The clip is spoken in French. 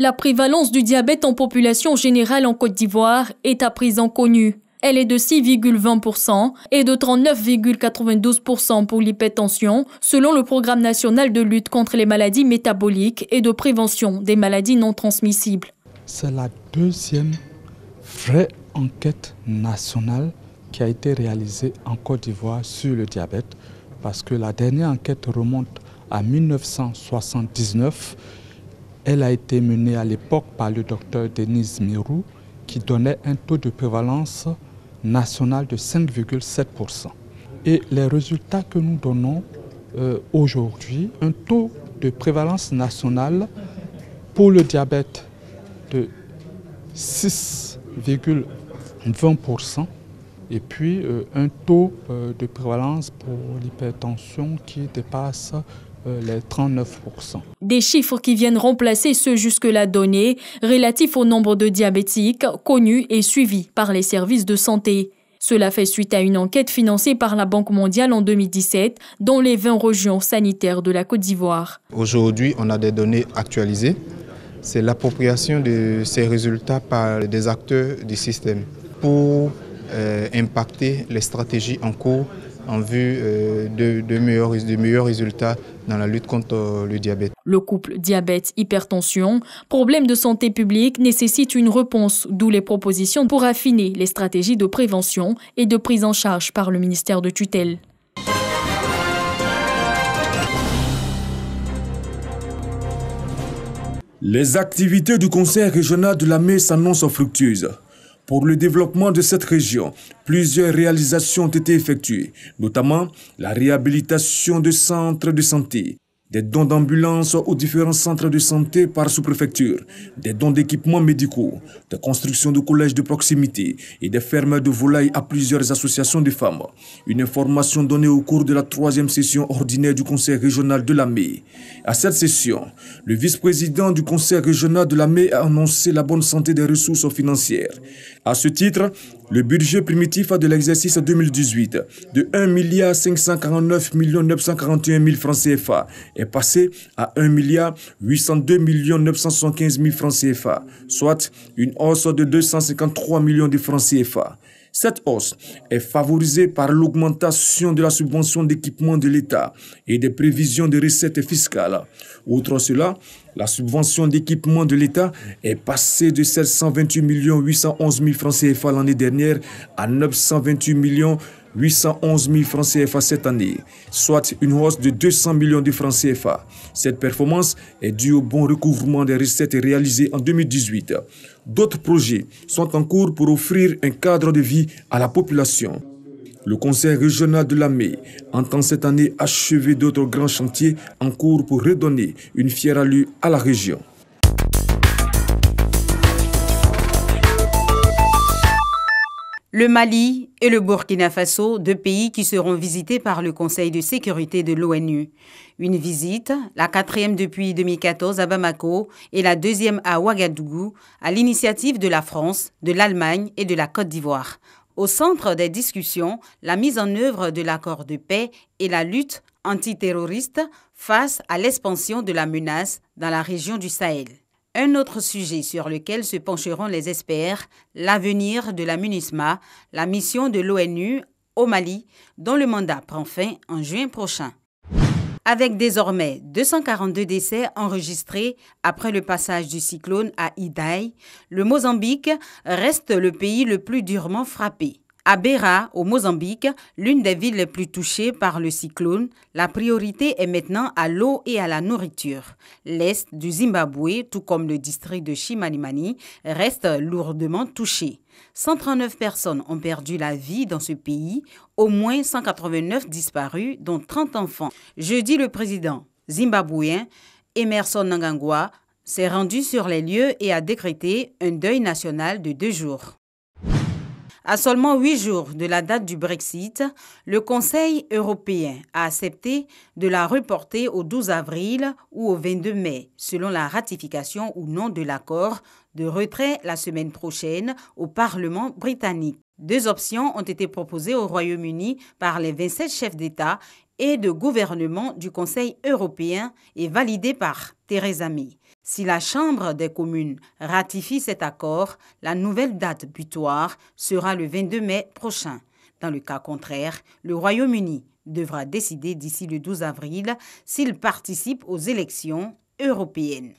La prévalence du diabète en population générale en Côte d'Ivoire est à présent connue. Elle est de 6,20% et de 39,92% pour l'hypertension, selon le Programme national de lutte contre les maladies métaboliques et de prévention des maladies non transmissibles. C'est la deuxième vraie enquête nationale qui a été réalisée en Côte d'Ivoire sur le diabète, parce que la dernière enquête remonte à 1979. Elle a été menée à l'époque par le docteur Denise Mirou, qui donnait un taux de prévalence national de 5,7%. Et les résultats que nous donnons aujourd'hui, un taux de prévalence nationale pour le diabète de 6,20% et puis un taux de prévalence pour l'hypertension qui dépasse les 39%. Des chiffres qui viennent remplacer ceux jusque-là donnés relatifs au nombre de diabétiques connus et suivis par les services de santé. Cela fait suite à une enquête financée par la Banque mondiale en 2017 dans les 20 régions sanitaires de la Côte d'Ivoire. Aujourd'hui, on a des données actualisées. C'est l'appropriation de ces résultats par des acteurs du système pour impacter les stratégies en cours en vue de meilleurs résultats dans la lutte contre le diabète. Le couple diabète-hypertension, problème de santé publique, nécessite une réponse, d'où les propositions pour affiner les stratégies de prévention et de prise en charge par le ministère de tutelle. Les activités du Conseil régional de Lamé s'annoncent fructueuses. Pour le développement de cette région, plusieurs réalisations ont été effectuées, notamment la réhabilitation de centres de santé, des dons d'ambulances aux différents centres de santé par sous-préfecture, des dons d'équipements médicaux, des constructions de collèges de proximité et des fermes de volailles à plusieurs associations de femmes. Une information donnée au cours de la 3e session ordinaire du Conseil régional de Lamé. À cette session, le vice-président du Conseil régional de Lamé a annoncé la bonne santé des ressources financières. À ce titre, le budget primitif de l'exercice 2018 de 1 549 941 000 francs CFA est passé à 1 802 975 000 francs CFA, soit une hausse de 253 millions de francs CFA. Cette hausse est favorisée par l'augmentation de la subvention d'équipement de l'État et des prévisions de recettes fiscales. Outre cela, la subvention d'équipement de l'État est passée de 728 811 000 francs CFA l'année dernière à 928 811 000 francs CFA cette année, soit une hausse de 200 millions de francs CFA. Cette performance est due au bon recouvrement des recettes réalisées en 2018. D'autres projets sont en cours pour offrir un cadre de vie à la population. Le Conseil régional de Lamé entend cette année achever d'autres grands chantiers en cours pour redonner une fière allure à la région. Le Mali et le Burkina Faso, deux pays qui seront visités par le Conseil de sécurité de l'ONU. Une visite, la 4e depuis 2014 à Bamako et la 2e à Ouagadougou, à l'initiative de la France, de l'Allemagne et de la Côte d'Ivoire. Au centre des discussions, la mise en œuvre de l'accord de paix et la lutte antiterroriste face à l'expansion de la menace dans la région du Sahel. Un autre sujet sur lequel se pencheront les experts, l'avenir de la MINUSMA, la mission de l'ONU au Mali, dont le mandat prend fin en juin prochain. Avec désormais 242 décès enregistrés après le passage du cyclone à Idai, le Mozambique reste le pays le plus durement frappé. À Beira, au Mozambique, l'une des villes les plus touchées par le cyclone, la priorité est maintenant à l'eau et à la nourriture. L'est du Zimbabwe, tout comme le district de Chimanimani, reste lourdement touché. 139 personnes ont perdu la vie dans ce pays, au moins 189 disparus, dont 30 enfants. Jeudi, le président zimbabwéen Emmerson Mnangagwa s'est rendu sur les lieux et a décrété un deuil national de 2 jours. À seulement 8 jours de la date du Brexit, le Conseil européen a accepté de la reporter au 12 avril ou au 22 mai, selon la ratification ou non de l'accord de retrait la semaine prochaine au Parlement britannique. 2 options ont été proposées au Royaume-Uni par les 27 chefs d'État et de gouvernement du Conseil européen et validées par Theresa May. Si la Chambre des communes ratifie cet accord, la nouvelle date butoir sera le 22 mai prochain. Dans le cas contraire, le Royaume-Uni devra décider d'ici le 12 avril s'il participe aux élections européennes.